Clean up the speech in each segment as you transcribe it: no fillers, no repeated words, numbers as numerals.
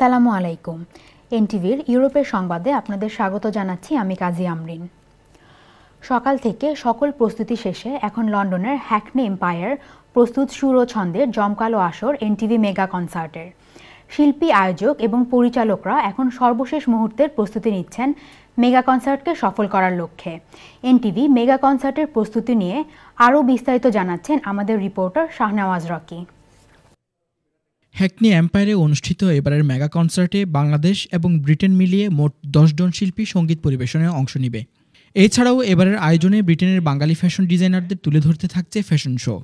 আসসালামু আলাইকুম। এনটিভির ইউরোপের সংবাদে আপনাদের স্বাগত জানাচ্ছি আমি কাজী আমরিন। সকাল থেকে সকল প্রস্তুতি শেষে এখন লন্ডনের হ্যাকনি এম্পায়ার প্রস্তুত সুর ও ছন্দের জমকালো আসর এনটিভি মেগা কনসার্টের। শিল্পী, আয়োজক এবং পরিচালকরা এখন সর্বশেষ মুহূর্তের প্রস্তুতি নিচ্ছেন মেগা কনসার্টকে সফল করার লক্ষ্যে। এনটিভি মেগা কনসার্টের প্রস্তুতি নিয়ে আরও বিস্তারিত জানাচ্ছেন আমাদের রিপোর্টার শাহনেওয়াজ রকি। হ্যাকনি এম্পায়ারে অনুষ্ঠিত এবারের মেগা কনসার্টে বাংলাদেশ এবং ব্রিটেন মিলিয়ে মোট 10 জন শিল্পী সঙ্গীত পরিবেশনে অংশ নেবে। এছাড়াও এবারের আয়োজনে ব্রিটেনের বাঙালি ফ্যাশন ডিজাইনারদের তুলে ধরতে থাকছে ফ্যাশন শো।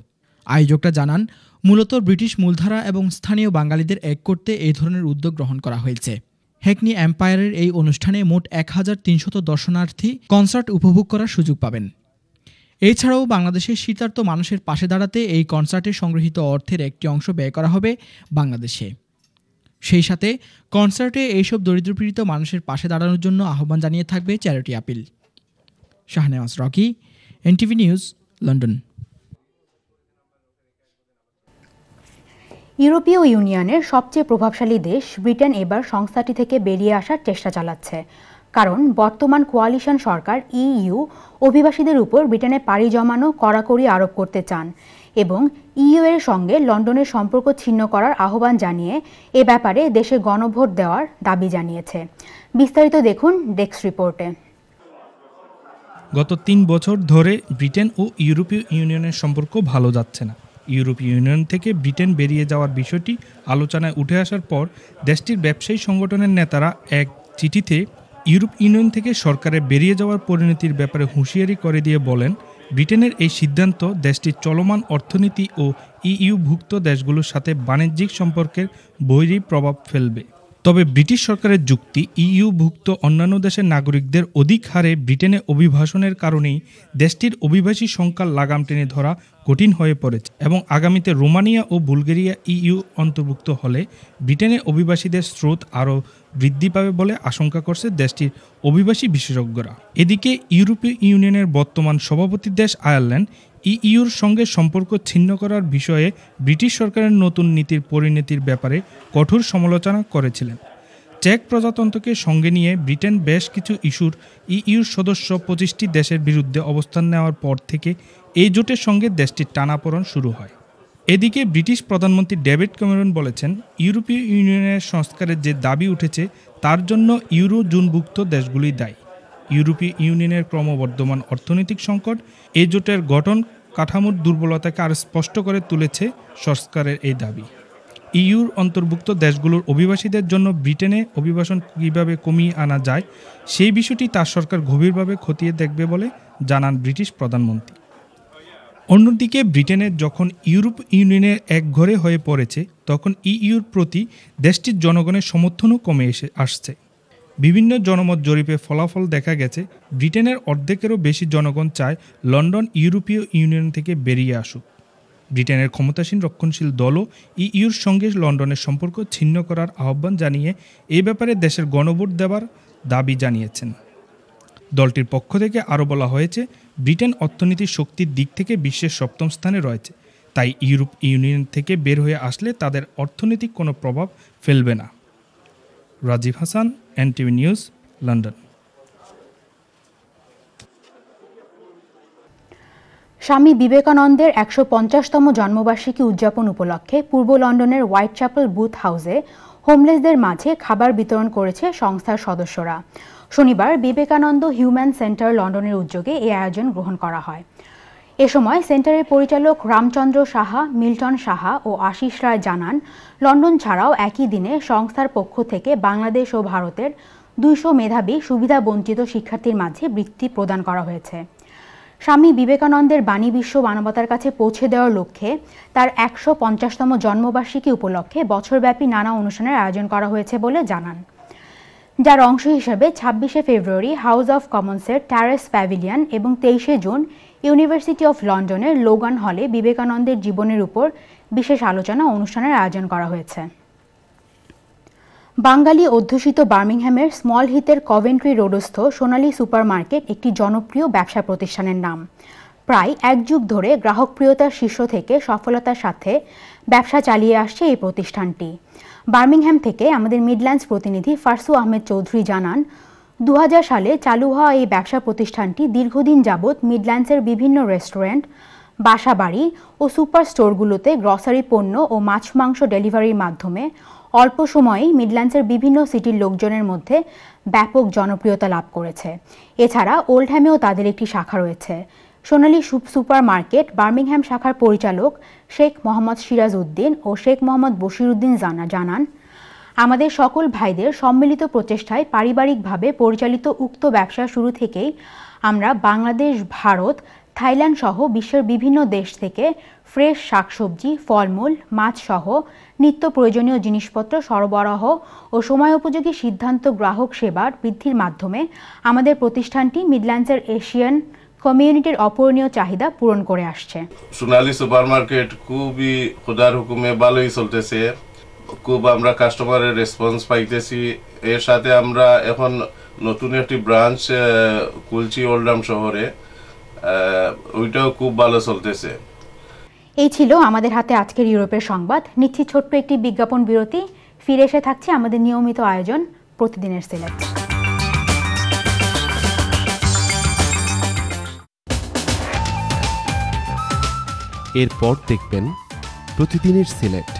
আয়োজকরা জানান, মূলত ব্রিটিশ মূলধারা এবং স্থানীয় বাঙালিদের এক করতে এই ধরনের উদ্যোগ গ্রহণ করা হয়েছে। হ্যাকনি এম্পায়ারের এই অনুষ্ঠানে মোট 1300 দর্শনার্থী কনসার্ট উপভোগ করার সুযোগ পাবেন। এছাড়াও বাংলাদেশের শীতার্ত মানুষের পাশে দাঁড়াতে এই কনসার্টে সংগৃহীত অর্থের একটি অংশ ব্যয় করা হবে বাংলাদেশে। সেই সাথে কনসার্টে এইসব দরিদ্রপীড়িত মানুষের পাশে দাঁড়ানোর জন্য আহ্বান জানিয়ে থাকবে charity appeal. Shahnewaz Rocky, NTV news, London. ইউরোপীয় ইউনিয়নের সবচেয়ে প্রভাবশালী দেশ ব্রিটেন এবার সংস্থাটি থেকে বেরিয়ে আসার চেষ্টা চালাচ্ছে, কারণ বর্তমান কোয়ালিশন সরকার ইইউ অভিবাসীদের উপর ব্রিটেনে পাড়ি জমানো কড়াকড়ি আরোপ করতে চান এবং ইইউ এর সঙ্গে লন্ডনের সম্পর্ক ছিন্ন করার আহ্বান জানিয়ে এ ব্যাপারে দেশে গণভোট দেওয়ার দাবি জানিয়েছে। বিস্তারিত দেখুন ডেস্ক রিপোর্টে। গত 3 বছর ধরে ব্রিটেন ও ইউরোপীয় ইউনিয়নের সম্পর্ক ভালো যাচ্ছে না। ইউরোপীয় ইউনিয়ন থেকে ব্রিটেন বেরিয়ে যাওয়ার বিষয়টি আলোচনায় উঠে আসার পর দেশটির ব্যবসায়ী সংগঠনের নেতারা এক চিঠিতে ইউরোপ ইউনিয়ন থেকে সরকারের বেরিয়ে যাওয়ার পরিণতির ব্যাপারে হুঁশিয়ারি করে দিয়ে বলেন, ব্রিটেনের এই সিদ্ধান্ত দেশটির চলমান অর্থনীতি ও ইইউভুক্ত দেশগুলোর সাথে বাণিজ্যিক সম্পর্কের বৈরী প্রভাব ফেলবে। তবে ব্রিটিশ সরকারের যুক্তি, ইইউভুক্ত অন্যান্য দেশের নাগরিকদের অধিক হারে ব্রিটেনে অভিবাসনের কারণেই দেশটির অভিবাসী সংখ্যার লাগাম টেনে ধরা কঠিন হয়ে পড়েছে এবং আগামীতে রোমানিয়া ও বুলগেরিয়া ইইউ অন্তর্ভুক্ত হলে ব্রিটেনে অভিবাসীদের স্রোত আরও বৃদ্ধি পাবে বলে আশঙ্কা করছে দেশটির অভিবাসী বিশেষজ্ঞরা। এদিকে ইউরোপীয় ইউনিয়নের বর্তমান সভাপতি দেশ আয়ারল্যান্ড ইইউর সঙ্গে সম্পর্ক ছিন্ন করার বিষয়ে ব্রিটিশ সরকারের নতুন নীতির পরিণতির ব্যাপারে কঠোর সমালোচনা করেছিলেন। চেক প্রজাতন্ত্রকে সঙ্গে নিয়ে ব্রিটেন বেশ কিছু ইস্যুর ইইউর সদস্য 25টি দেশের বিরুদ্ধে অবস্থান নেওয়ার পর থেকে এই জোটের সঙ্গে দেশটির টানাপোড়েন শুরু হয়। এদিকে ব্রিটিশ প্রধানমন্ত্রী ডেভিড ক্যামেরন বলেছেন, ইউরোপীয় ইউনিয়নের সংস্কারের যে দাবি উঠেছে তার জন্য ইউরো জোনভুক্ত দেশগুলোই দায়ী। ইউরোপীয় ইউনিয়নের ক্রমবর্ধমান অর্থনৈতিক সংকট এই জোটের গঠন কাঠামোর দুর্বলতাকে আরও স্পষ্ট করে তুলেছে সংস্কারের এই দাবি। ইইউর অন্তর্ভুক্ত দেশগুলোর অভিবাসীদের জন্য ব্রিটেনে অভিবাসন কীভাবে কমিয়ে আনা যায় সেই বিষয়টি তার সরকার গভীরভাবে খতিয়ে দেখবে বলে জানান ব্রিটিশ প্রধানমন্ত্রী। অন্যদিকে ব্রিটেনের যখন ইউরোপ ইউনিয়নের একঘরে হয়ে পড়েছে, তখন ইইউর প্রতি দেশটির জনগণের সমর্থনও কমে আসছে। বিভিন্ন জনমত জরিপে ফলাফল দেখা গেছে, ব্রিটেনের অর্ধেকেরও বেশি জনগণ চায় লন্ডন ইউরোপীয় ইউনিয়ন থেকে বেরিয়ে আসুক। ব্রিটেনের ক্ষমতাসীন রক্ষণশীল দলও ইইউর সঙ্গে লন্ডনের সম্পর্ক ছিন্ন করার আহ্বান জানিয়ে এই ব্যাপারে দেশের গণভোট দেওয়ার দাবি জানিয়েছেন। দলটির পক্ষ থেকে আরও বলা হয়েছে, ব্রিটেন অর্থনীতির শক্তির দিক থেকে বিশ্বের 7ম স্থানে রয়েছে, তাই ইউরোপ ইউনিয়ন থেকে বের হয়ে আসলে তাদের অর্থনৈতিক কোনো প্রভাব ফেলবে না। Rajib Hasan, NTV news, London. Swami বিবেকানন্দের 150তম জন্মবার্ষিকী উদযাপন উপলক্ষে পূর্ব লন্ডনের হোয়াইট চ্যাপেল বুথ হাউসে হোমলেসদের মাঝে খাবার বিতরণ করেছে সংস্থার সদস্যরা। শনিবার বিবেকানন্দ হিউম্যান সেন্টার লন্ডনের উদ্যোগে এই আয়োজন গ্রহণ করা হয়। এ সময় সেন্টারের পরিচালক রামচন্দ্র সাহা, মিল্টন সাহা ও আশিস রায় জানান, লন্ডন ছাড়াও একই দিনে সংস্থার পক্ষ থেকে বাংলাদেশ ও ভারতের 200 মেধাবী সুবিধাবঞ্চিত শিক্ষার্থীর মাঝে বৃত্তি প্রদান করা হয়েছে। স্বামী বিবেকানন্দের বাণী বিশ্ব মানবতার কাছে পৌঁছে দেওয়ার লক্ষ্যে তার 150তম জন্মবার্ষিকী উপলক্ষে বছরব্যাপী নানা অনুষ্ঠানের আয়োজন করা হয়েছে বলে জানান, যার অংশ হিসেবে 26শে ফেব্রুয়ারি হাউস অফ কমন্সের ট্যারেস প্যাভিলিয়ন এবং 23শে জুন ইউনিভার্সিটি অফ লন্ডনের লোগান হলে বিবেকানন্দের জীবনের উপর বিশেষ আলোচনা অনুষ্ঠানের আয়োজন করা হয়েছে। বাঙালি অধ্যুষিত বার্মিংহামের স্মল হিথের কভেন্ট্রি রোডস্থ সোনালী সুপারমার্কেট একটি জনপ্রিয় ব্যবসা প্রতিষ্ঠানের নাম। প্রায় 1 যুগ ধরে গ্রাহকপ্রিয়তার শীর্ষ থেকে সফলতার সাথে ব্যবসা চালিয়ে আসছে এই প্রতিষ্ঠানটি। বার্মিংহ্যাম থেকে আমাদের মিডল্যান্ডস প্রতিনিধি ফারসু আহমেদ চৌধুরী জানান, 2000 সালে চালু হওয়া এই ব্যবসা প্রতিষ্ঠানটি দীর্ঘদিন যাবৎ মিডল্যান্ডসের বিভিন্ন রেস্টুরেন্ট, বাসাবাড়ি ও সুপার স্টোরগুলোতে গ্রসারি পণ্য ও মাছ মাংস ডেলিভারির মাধ্যমে অল্প সময়েই মিডল্যান্ডসের বিভিন্ন সিটির লোকজনের মধ্যে ব্যাপক জনপ্রিয়তা লাভ করেছে। এছাড়া ওল্ডহ্যামেও তাদের একটি শাখা রয়েছে। সোনালী সুপার মার্কেট বার্মিংহ্যাম শাখার পরিচালক শেখ মোহাম্মদ সিরাজ উদ্দিন ও শেখ মোহাম্মদ বশির উদ্দিন জানান, আমাদের সকল ভাইদের সম্মিলিত প্রচেষ্টায় পারিবারিকভাবে পরিচালিত উক্ত ব্যবসা শুরু থেকেই আমরা বাংলাদেশ, ভারত, থাইল্যান্ড সহ বিশ্বের বিভিন্ন দেশ থেকে ফ্রেশ শাকসবজি, ফলমূল, মাছ সহ নিত্য প্রয়োজনীয় জিনিসপত্র সরবরাহ ও সময়োপযোগী সিদ্ধান্ত গ্রাহক সেবার বৃদ্ধির মাধ্যমে আমাদের প্রতিষ্ঠানটি মিডল্যান্ডসের এশিয়ান কমিউনিটির অপূরণীয় চাহিদা পূরণ করে আসছে। সোনালী সুপার মার্কেট খুবই খোদার হুকুমে ভালোই চলতেছে। খুব আমরা কাস্টমারের রেসপন্স পাইতেছি। এর সাথে আমরা এখন নতুন একটি ব্রাঞ্চ খুলছি ওল্ডহ্যাম শহরে, ওইটাও খুব ভালো চলতেছে। এই ছিল আমাদের হাতে আজকের ইউরোপের সংবাদ। নিচ্ছি ছোট্ট একটি বিজ্ঞাপন বিরতি। ফিরে এসে থাকছে আমাদের নিয়মিত আয়োজন প্রতিদিনের সিলেক্ট। এরপর দেখবেন প্রতিদিনের সিলেক্ট।